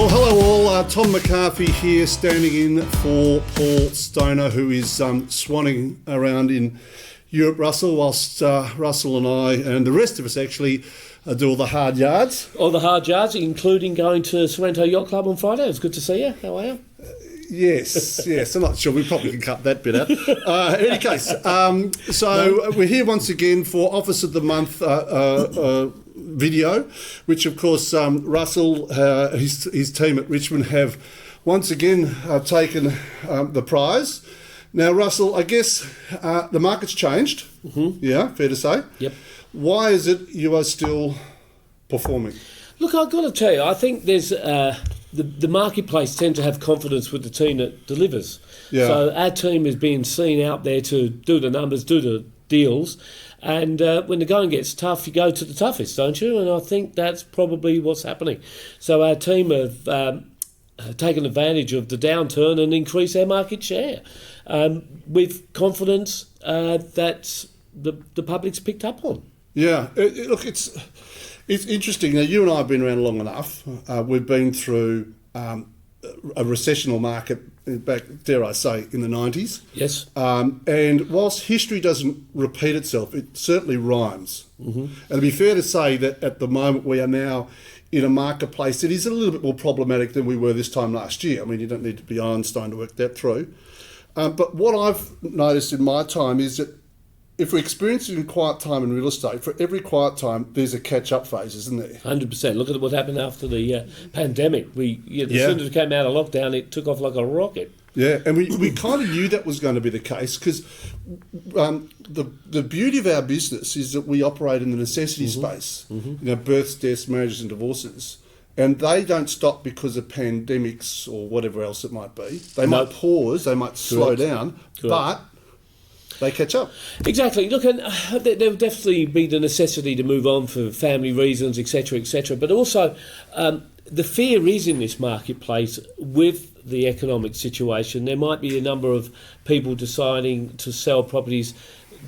Well, hello all. Tom McCarthy here, standing in for Paul Stoner, who is swanning around in Europe, Russell, whilst Russell and I, and the rest of us actually, do all the hard yards. All the hard yards, including going to Sorrento Yacht Club on Friday. It was good to see you. How are you? Yes, I'm not sure. We probably can cut that bit out. In any case, so we're here once again for Office of the Month video, which of course Russell, his team at Richmond have once again taken the prize. Now, Russell, I guess the market's changed. Mm-hmm. Yeah, fair to say. Yep. Why is it you are still performing? Look, I've got to tell you, I think there's the marketplace tends to have confidence with the team that delivers. Yeah. So our team is being seen out there to do the numbers, do the deals. And when the going gets tough, you go to the toughest, don't you? And I think that's probably what's happening. So our team have taken advantage of the downturn and increased our market share with confidence that the public's picked up on. Yeah, look, it's interesting. Now, you and I have been around long enough. We've been through a recessional market back, dare I say, in the 90s. Yes. And whilst history doesn't repeat itself, it certainly rhymes. Mm-hmm. And it'd be fair to say that at the moment we are now in a marketplace that is a little bit more problematic than we were this time last year. I mean, you don't need to be Einstein to work that through. But what I've noticed in my time is that if we're experiencing quiet time in real estate, for every quiet time, there's a catch-up phase, isn't there? 100%. Look at what happened after the pandemic. As soon as we came out of lockdown, it took off like a rocket. Yeah, and we kind of knew that was going to be the case because the beauty of our business is that we operate in the necessity space, births, deaths, marriages and divorces. And they don't stop because of pandemics or whatever else it might be. They might pause, they might slow down, but they catch up. Exactly. Look, and there will definitely be the necessity to move on for family reasons, etc., etc. But also, the fear is in this marketplace with the economic situation. There might be a number of people deciding to sell properties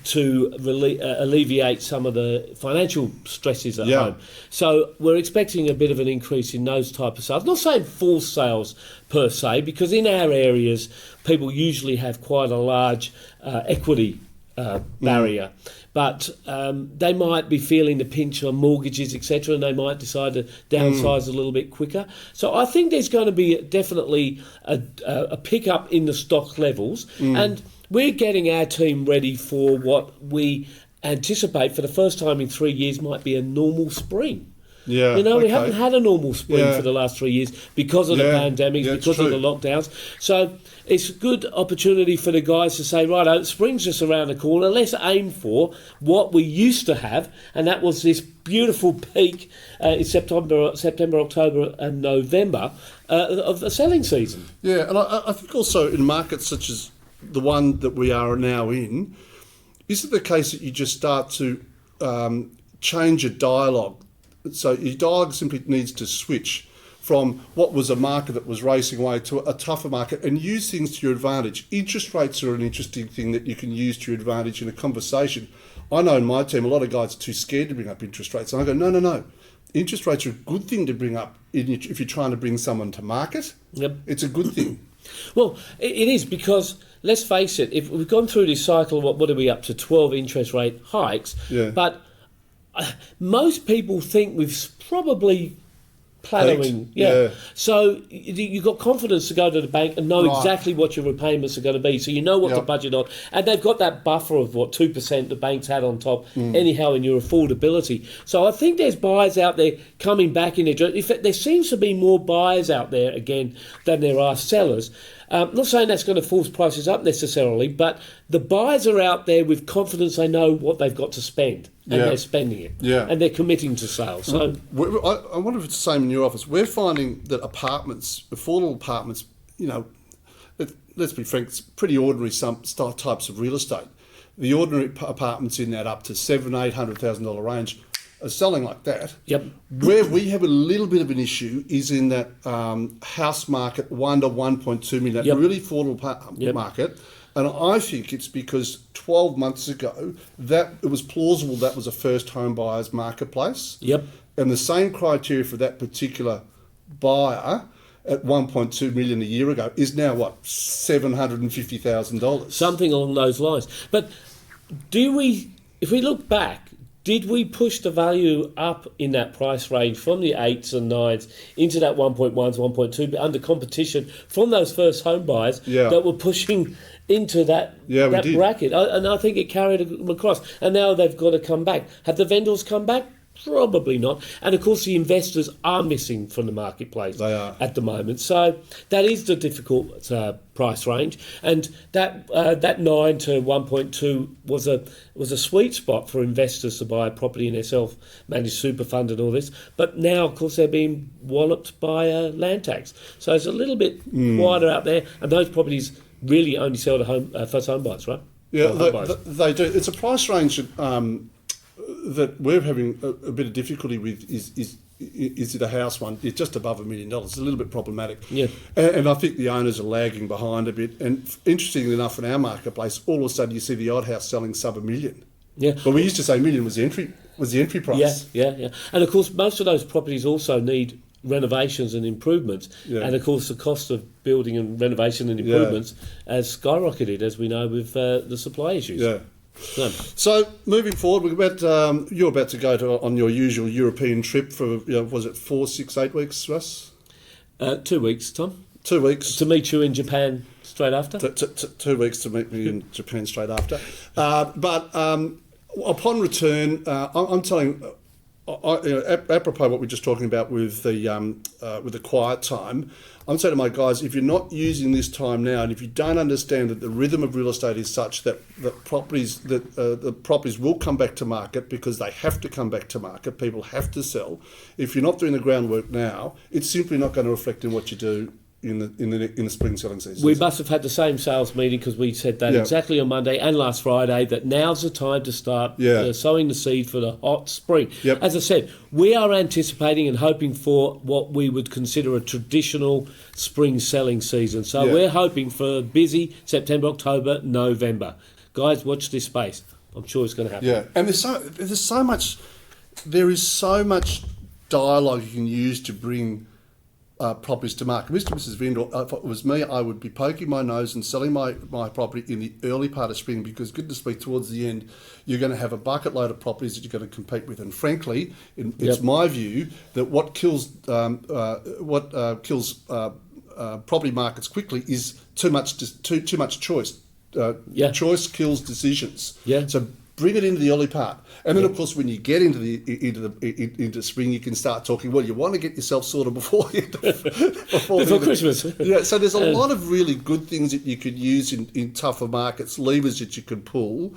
to alleviate some of the financial stresses at home. So we're expecting a bit of an increase in those type of sales. Not saying false sales per se, because in our areas, people usually have quite a large equity barrier. But they might be feeling the pinch on mortgages, etc., and they might decide to downsize a little bit quicker. So I think there's going to be definitely a pick-up in the stock levels. And we're getting our team ready for what we anticipate for the first time in 3 years might be a normal spring. Yeah, we haven't had a normal spring for the last 3 years because of the pandemic, because of the lockdowns. So it's a good opportunity for the guys to say, right, spring's just around the corner. Let's aim for what we used to have, and that was this beautiful peak in September, October and November of the selling season. Yeah, and I think also in markets such as the one that we are now in, is it the case that you just start to change your dialogue? So your dialogue simply needs to switch from what was a market that was racing away to a tougher market and use things to your advantage. Interest rates are an interesting thing that you can use to your advantage in a conversation. I know in my team, a lot of guys are too scared to bring up interest rates. And I go, no. Interest rates are a good thing to bring up if you're trying to bring someone to market. Yep. It's a good thing. Well, it is, because let's face it, if we've gone through this cycle, what are we up to, 12 interest rate hikes, but most people think we've probably plateauing. Yeah. So you've got confidence to go to the bank and know exactly what your repayments are going to be. So you know what to budget on. And they've got that buffer of 2% the banks had on top anyhow in your affordability. So I think there's buyers out there coming back in their... In fact, there seems to be more buyers out there again than there are sellers. Not saying that's going to force prices up necessarily, but the buyers are out there with confidence. They know what they've got to spend, and they're spending it, and they're committing to sales. So I wonder if it's the same in your office. We're finding that apartments, affordable apartments, let's be frank, it's pretty ordinary types of real estate. The ordinary apartments in that up to $700,000-800,000 range are selling like that. Yep. Where we have a little bit of an issue is in that house market, 1 to 1.2 million, that really affordable market. And I think it's because 12 months ago, that it was plausible that was a first home buyer's marketplace. Yep. And the same criteria for that particular buyer at $1.2 million a year ago is now what, $750,000? Something along those lines. But if we look back, did we push the value up in that price range from the 8s and 9s into that 1.1s, 1.2 under competition from those first home buyers that were pushing into that bracket? And I think it carried them across. And now they've got to come back. Have the vendors come back? Probably not. And of course the investors are missing from the marketplace at the moment. So that is the difficult price range. And that 9 to 1.2 was a sweet spot for investors to buy a property in their self-managed super fund and all this. But now, of course, they're being walloped by land tax. So it's a little bit quieter out there. And those properties really only sell to first home buyers, right? Yeah, they do. It's a price range that we're having a bit of difficulty with is it a house one? It's just above $1 million. It's a little bit problematic. Yeah. And I think the owners are lagging behind a bit. And interestingly enough, in our marketplace, all of a sudden you see the odd house selling sub $1 million. Yeah. But we used to say $1 million was the entry price. Yeah. And of course, most of those properties also need renovations and improvements. Yeah. And of course, the cost of building and renovation and improvements has skyrocketed, as we know, with the supply issues. Yeah. So moving forward, you're about to go on your usual European trip for was it 4, 6, 8 weeks, Russ? 2 weeks, Tom. 2 weeks to meet you in Japan straight after. 2 weeks to meet me in Japan straight after. But upon return, I'm telling. Apropos what we're just talking about with the quiet time, I'm saying to my guys, if you're not using this time now, and if you don't understand that the rhythm of real estate is such that the properties will come back to market because they have to come back to market, people have to sell. If you're not doing the groundwork now, it's simply not going to reflect in what you do in the spring selling season. We must have had the same sales meeting because we said that exactly on Monday and last Friday, that now's the time to start sowing the seed for the hot spring. Yep. As I said, we are anticipating and hoping for what we would consider a traditional spring selling season. So we're hoping for a busy September, October, November. Guys, watch this space. I'm sure it's going to happen. Yeah, and there is so much dialogue you can use to bring properties to market. Mr. and Mrs. Vendor, if it was me, I would be poking my nose and selling my property in the early part of spring because, goodness me, towards the end, you're going to have a bucket load of properties that you're going to compete with. And frankly, it's my view that what kills property markets quickly is too much choice. Choice kills decisions. Yeah. So bring it into the early part, and then of course when you get into spring, you can start talking. Well, you want to get yourself sorted before Christmas. Yeah, so there's a lot of really good things that you could use in tougher markets, levers that you can pull,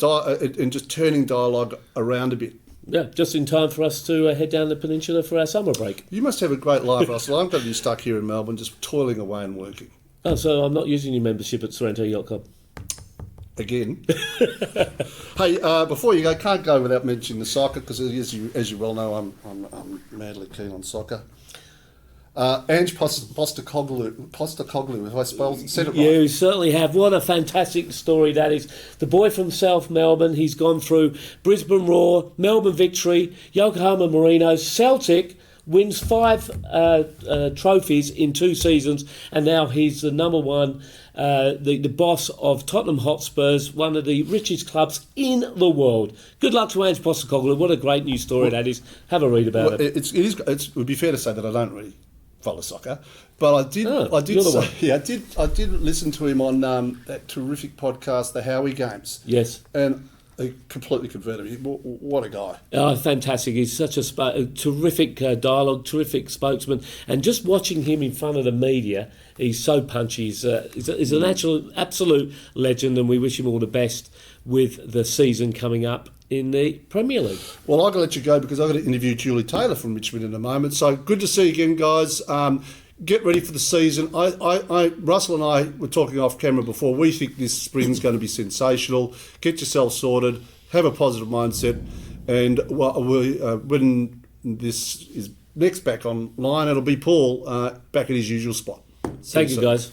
and just turning dialogue around a bit. Yeah, just in time for us to head down the peninsula for our summer break. You must have a great life, Russell. I'm going to be stuck here in Melbourne, just toiling away and working. Oh, so I'm not using your membership at Sorrento Yacht Club. Again. Hey, before you go, can't go without mentioning the soccer because, as you well know, I'm madly keen on soccer. Ange Postecoglou, have I said it right? You certainly have. What a fantastic story that is. The boy from South Melbourne, he's gone through Brisbane Roar, Melbourne Victory, Yokohama Marinos, Celtic, wins 5 trophies in 2 seasons, and now he's the number one, the boss of Tottenham Hotspurs, one of the richest clubs in the world. Good luck to Ange Postecoglou. What a great news story that is. Have a read about it. It would be fair to say that I don't really follow soccer, but I did listen to him on that terrific podcast, the Howie Games. Yes. And he completely converted me. What a guy. Oh, fantastic. He's such a terrific dialogue, terrific spokesman. And just watching him in front of the media, he's so punchy. He's an absolute legend, and we wish him all the best with the season coming up in the Premier League. Well, I've got to let you go because I've got to interview Julie Taylor from Richmond in a moment. So good to see you again, guys. Get ready for the season. Russell and I were talking off camera before. We think this spring's going to be sensational. Get yourself sorted. Have a positive mindset. And when this is next back online, it'll be Paul back at his usual spot. Thank you, guys.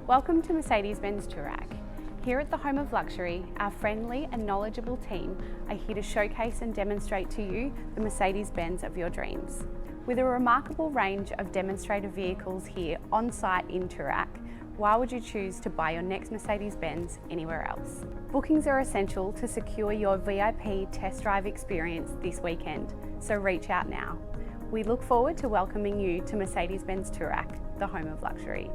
Welcome to Mercedes-Benz Toorak. Here at the Home of Luxury, our friendly and knowledgeable team are here to showcase and demonstrate to you the Mercedes-Benz of your dreams. With a remarkable range of demonstrator vehicles here on site in Toorak, why would you choose to buy your next Mercedes-Benz anywhere else? Bookings are essential to secure your VIP test drive experience this weekend, so reach out now. We look forward to welcoming you to Mercedes-Benz Toorak, the Home of Luxury.